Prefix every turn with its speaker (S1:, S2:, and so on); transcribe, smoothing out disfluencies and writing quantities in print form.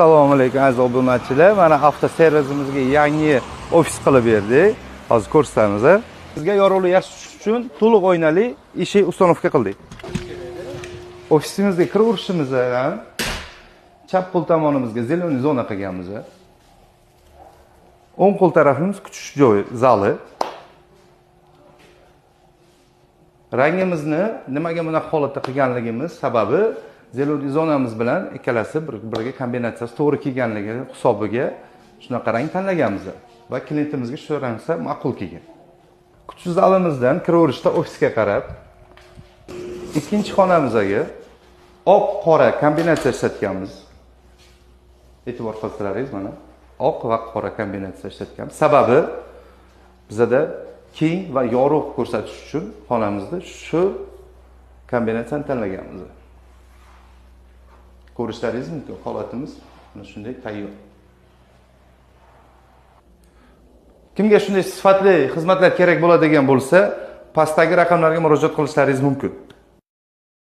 S1: Assalomu alaykum aziz obunachilar. Mana avtoservisimizga yangi ofis qilib berdik. Hozir ko'rsatamiz. Bizga yorug'lik yashash uchun to'liq oynali eshik uстановка qildik. Ofisimizga kiraverishimizdan chap qo'l tomonimizga zeleniy zona qilganmiz. O'ng qo'l tarafimiz kutish joyi, zali. Rangimizni nimaga bunaqa holatda qilganligimiz sababi zeleniy zonamiz bilan ikkalasi bir-biriga kombinatsiyasi to'g'ri kelganligi hisobiga shunaqa rang tanlaganmiz va klientimizga shu rangsa ma'qul kelgan. Kutish zalimizdan kiraverishda ofisga qarab ikkinchi xonamizga oq qora kombinatsiya ishlatganmiz. E'tibor qilsalaringiz mana oq va qora kombinatsiya ishlatganmiz. Sababi bizda keng va yorug' ko'rsatish uchun xonamizda shu kombinatsiyani tanlaganmiz. Ko'rishlaringiz mumkin, holatimiz mana shunday tayyor. Kimga shunday sifatli xizmatlar kerak bo'ladigan bo'lsa, pastdagi raqamlarga murojaat qilishlaringiz mumkin.